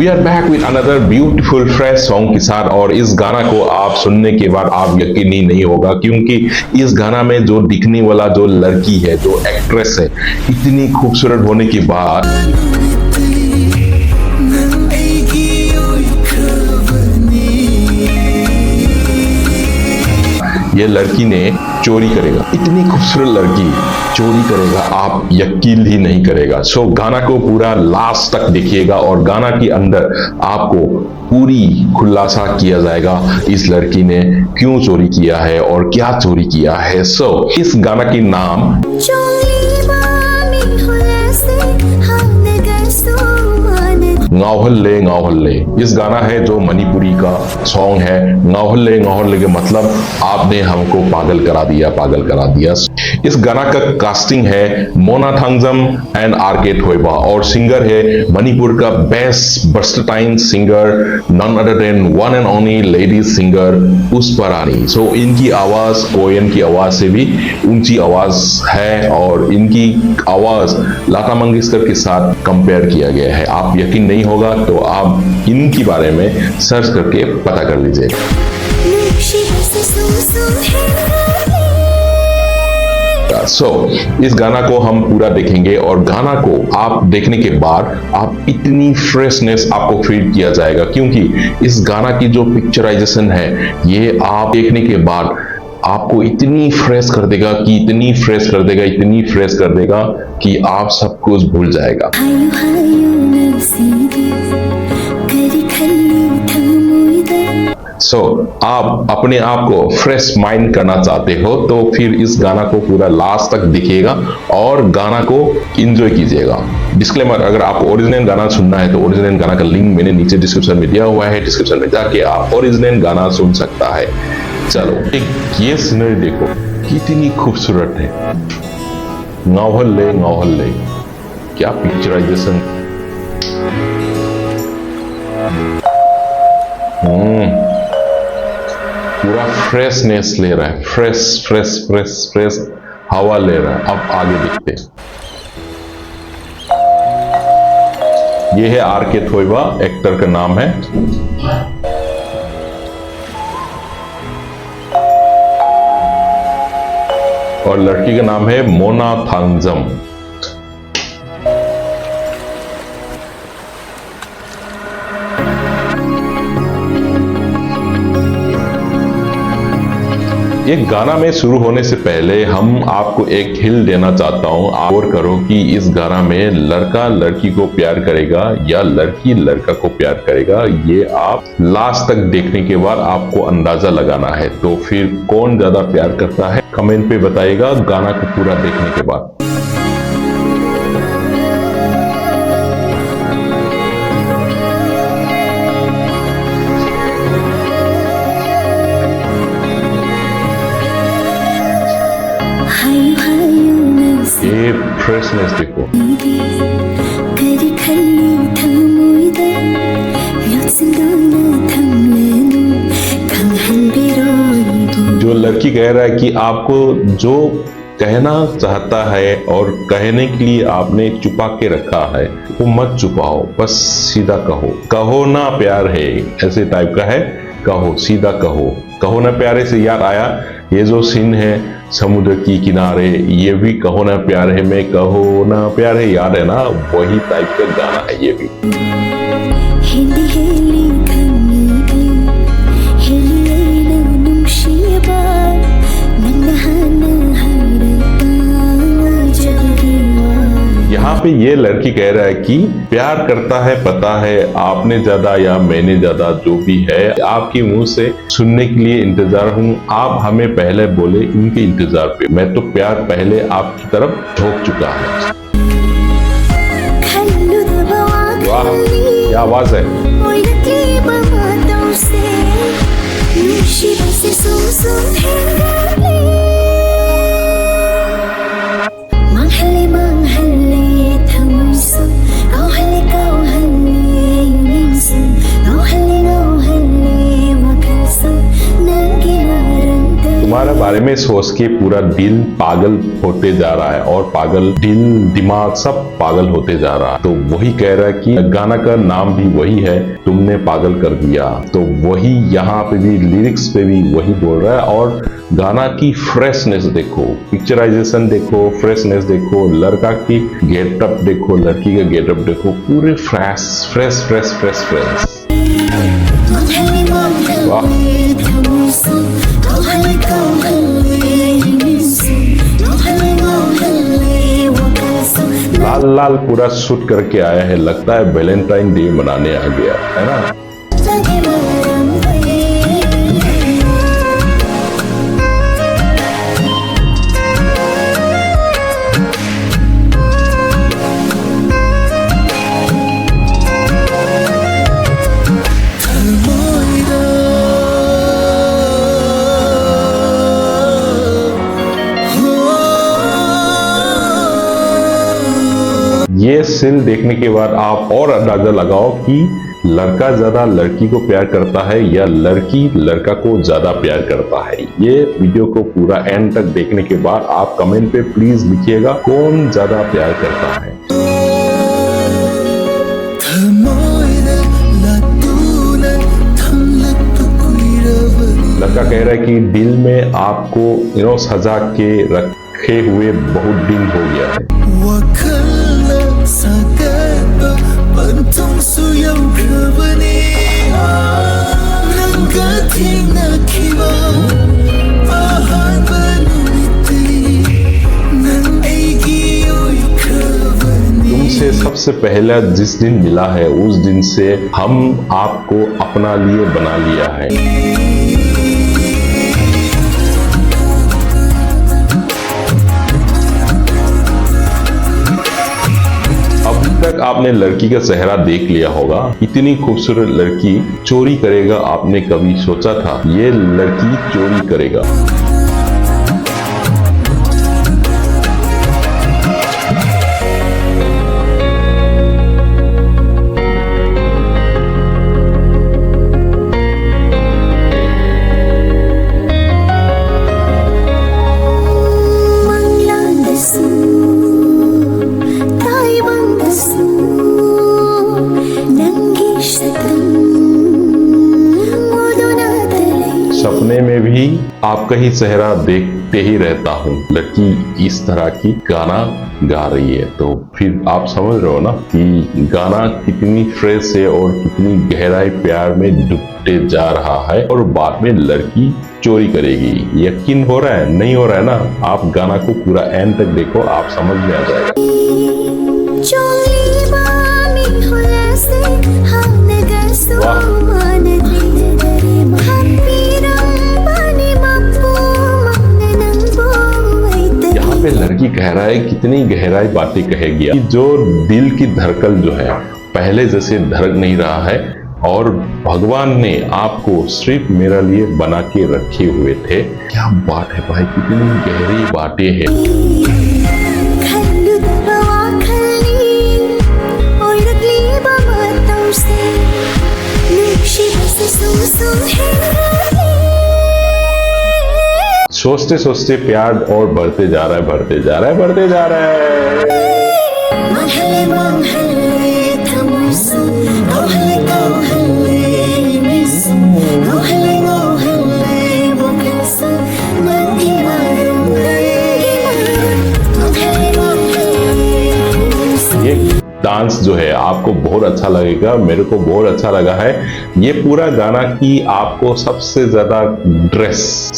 We are back with another beautiful fresh song के साथ। और इस गाना को आप सुनने के बाद आप यकीन ही नहीं होगा, क्योंकि इस गाना में जो दिखने वाला जो लड़की है, जो एक्ट्रेस है, इतनी खूबसूरत होने के बाद ये लड़की ने चोरी करेगा। इतनी खूबसूरत लड़की चोरी करेगा, आप यकीन ही नहीं करेगा। सो गाना को पूरा लास्ट तक देखिएगा और गाना के अंदर आपको पूरी खुलासा किया जाएगा इस लड़की ने क्यों चोरी किया है और क्या चोरी किया है। सो इस गाना के नाम गाओहल्ले गाओहल्ले। इस गाना है जो मणिपुरी का सॉन्ग है। गाओहल्ले गाओहल्ले के मतलब आपने हमको पागल करा दिया, पागल करा दिया। इस गाना का कास्टिंग है मोना थांगजम एंड आरके थोइबा और सिंगर है मणिपुर का best versatile singer none other than one and only lady singer Pushpa Rani. So इनकी आवाज कोयन की आवाज से भी ऊंची आवाज है और इनकी आवाज लता मंगेशकर के साथ कंपेयर किया गया है। आप यकीन नहीं होगा तो आप इनके बारे में सर्च करके पता कर लीजिए। सो इस गाना को हम पूरा देखेंगे और गाना को आप देखने के बाद आप इतनी फ्रेशनेस आपको फील किया जाएगा, क्योंकि इस गाना की जो पिक्चराइजेशन है ये आप देखने के बाद आपको इतनी फ्रेश कर देगा कि इतनी फ्रेश कर देगा, इतनी फ्रेश कर देगा कि आप सब कुछ भूल जाएगा। आप अपने आप को फ्रेश माइंड करना चाहते हो तो फिर इस गाना को पूरा लास्ट तक देखिएगा और गाना को एंजॉय कीजिएगा। डिस्क्लेमर, अगर आपको ओरिजिनल गाना सुनना है तो ओरिजिनल गाना का लिंक मैंने नीचे डिस्क्रिप्शन में दिया हुआ है। डिस्क्रिप्शन में जाके आप ओरिजिनल गाना सुन सकता है। चलो एक ये सीनरी देखो कितनी खूबसूरत है। गाओहल्ले गाओहल्ले, क्या पिक्चराइजेशन। पूरा फ्रेशनेस ले रहा है, फ्रेश फ्रेश फ्रेश फ्रेश हवा ले रहा है। अब आगे देखते हैं। ये है आरके थोइबा, एक्टर का नाम है। और लड़की का नाम है मोना थांगजम। ये गाना में शुरू होने से पहले हम आपको एक हिल देना चाहता हूं। और करो कि इस गाना में लड़का लड़की को प्यार करेगा या लड़की लड़का को प्यार करेगा, ये आप लास्ट तक देखने के बाद आपको अंदाजा लगाना है। तो फिर कौन ज्यादा प्यार करता है कमेंट पे बताइएगा गाना को पूरा देखने के बाद। ये फ्रेशनेस देखो। जो लड़की कह रहा है कि आपको जो कहना चाहता है और कहने के लिए आपने छुपा के रखा है वो मत छुपाओ, बस सीधा कहो। कहो ना प्यार है, ऐसे टाइप का है। कहो, सीधा कहो। कहो ना प्यारे से याद आया ये जो सीन है समुद्र की किनारे, ये भी कहो ना प्यार है में कहो ना प्यार है, याद है ना, वही टाइप का गाना है ये भी। यहाँ पे ये लड़की कह रहा है कि प्यार करता है, पता है आपने ज्यादा या मैंने ज्यादा, जो भी है आपके मुंह से सुनने के लिए इंतजार हूँ। आप हमें पहले बोले इनके इंतजार पे, मैं तो प्यार पहले आपकी तरफ झोंक चुका है। वाह क्या आवाज है। तुम्हारे बारे में सोच के पूरा दिल पागल होते जा रहा है और पागल दिल दिमाग सब पागल होते जा रहा है। तो वही कह रहा है कि गाना का नाम भी वही है, तुमने पागल कर दिया। तो वही यहाँ पे भी लिरिक्स पे भी वही बोल रहा है। और गाना की फ्रेशनेस देखो, पिक्चराइजेशन देखो, फ्रेशनेस देखो, लड़का की गेटअप देखो, लड़की का गेटअप देखो, पूरे fresh fresh fresh fresh fresh. वाह, लाल लाल पूरा शूट करके आया है, लगता है वैलेंटाइन डे मनाने आ गया है ना। ये सीन देखने के बाद आप और अंदाजा लगाओ कि लड़का ज्यादा लड़की को प्यार करता है या लड़की लड़का को ज्यादा प्यार करता है। ये वीडियो को पूरा एंड तक देखने के बाद आप कमेंट पे प्लीज लिखिएगा कौन ज्यादा प्यार करता है। लड़का कह रहा है कि दिल में आपको सजा के रखे हुए बहुत दिन हो गया है। तुमसे सबसे पहला जिस दिन मिला है उस दिन से हम आपको अपना लिए बना लिया है। तक आपने लड़की का चेहरा देख लिया होगा, इतनी खूबसूरत लड़की चोरी करेगा आपने कभी सोचा था? ये लड़की चोरी करेगा। सपने में भी आपका ही चेहरा देखते ही रहता हूँ। लड़की इस तरह की गाना गा रही है, तो फिर आप समझ रहे हो ना कि गाना कितनी फ्रेश है और कितनी गहराई प्यार में डूबते जा रहा है। और बाद में लड़की चोरी करेगी। यकीन हो रहा है? नहीं हो रहा है ना? आप गाना को पूरा एंड तक देखो, आप समझ में आ जाएगा। लड़की कह रहा है कितनी गहराई बातें कहेगी कि जो दिल की धड़कन जो है पहले जैसे धड़क नहीं रहा है। और भगवान ने आपको सिर्फ मेरे लिए बना के रखे हुए थे। क्या बात है भाई, कितनी गहरी बातें हैं। सोचते सोचते प्यार और बढ़ते जा रहा है, बढ़ते जा रहा है, बढ़ते जा रहा है। डांस जो है आपको बहुत अच्छा लगेगा, मेरे को बहुत अच्छा लगा है ये पूरा गाना। की आपको सबसे ज्यादा ड्रेस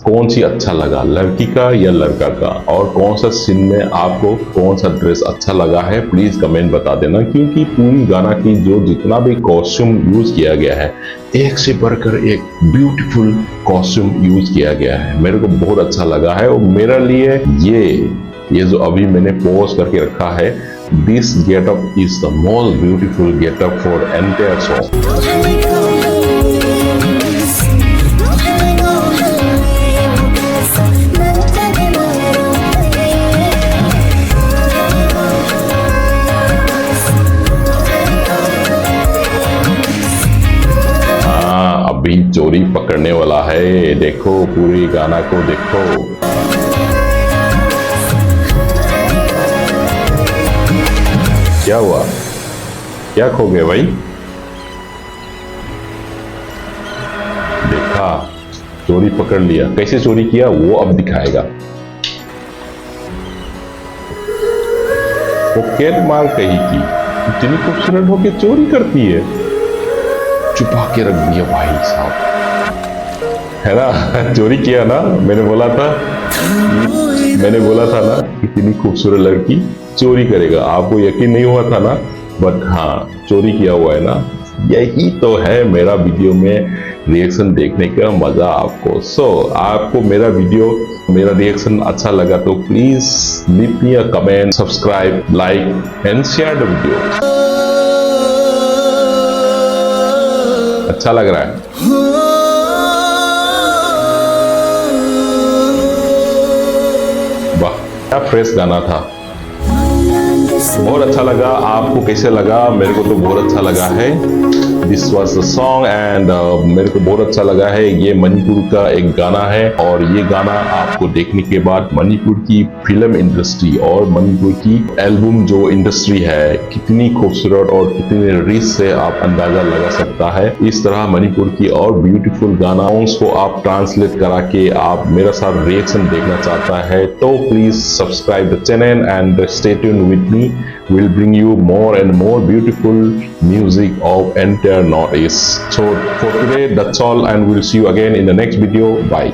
कौन सी अच्छा लगा, लड़की का या लड़का का? और कौन सा सीन में आपको कौन सा ड्रेस अच्छा लगा है, प्लीज कमेंट बता देना। क्योंकि पूरी गाना की जो जितना भी कॉस्ट्यूम यूज किया गया है, एक से बढ़कर एक ब्यूटीफुल कॉस्ट्यूम यूज किया गया है, मेरे को बहुत अच्छा लगा है। और मेरे लिए ये जो अभी मैंने पोज करके रखा है, this getup is the most beautiful getup for entire song. वही चोरी पकड़ने वाला है। देखो पूरे गाना को देखो। क्या हुआ? क्या खो गए भाई? देखा, चोरी पकड़ लिया। कैसे चोरी किया वो अब दिखाएगा। पॉकेट मार कहीं की, इतनी खूबसूरत होके चोरी करती है। छुपा के रख दिया भाई साहब, है ना? चोरी किया ना, मैंने बोला था ना, इतनी खूबसूरत लड़की चोरी करेगा। आपको यकीन नहीं हुआ था ना, बट हाँ, चोरी किया हुआ है ना। यही तो है मेरा वीडियो में रिएक्शन देखने का मजा आपको। आपको मेरा रिएक्शन अच्छा लगा तो please leave me a comment, subscribe, like and share the video. अच्छा लग रहा है? वाह, क्या फ्रेश गाना था। बहुत अच्छा लगा। आपको कैसे लगा? मेरे को तो बहुत अच्छा लगा है। This was the song and मेरे को बहुत अच्छा लगा है। ये मणिपुर का एक गाना है और ये गाना आपको देखने के बाद मणिपुर की फिल्म इंडस्ट्री और मणिपुर की एल्बम जो इंडस्ट्री है कितनी खूबसूरत और कितनी रिच से आप अंदाजा लगा सकता है। इस तरह मणिपुर की और ब्यूटीफुल गाना को आप ट्रांसलेट करा के आप मेरे साथ रिएक्शन देखना चाहता है तो please subscribe the channel and stay tuned with me. We'll bring you more and more beautiful music of entire Northeast. So for today, that's all, and we'll see you again in the next video. Bye.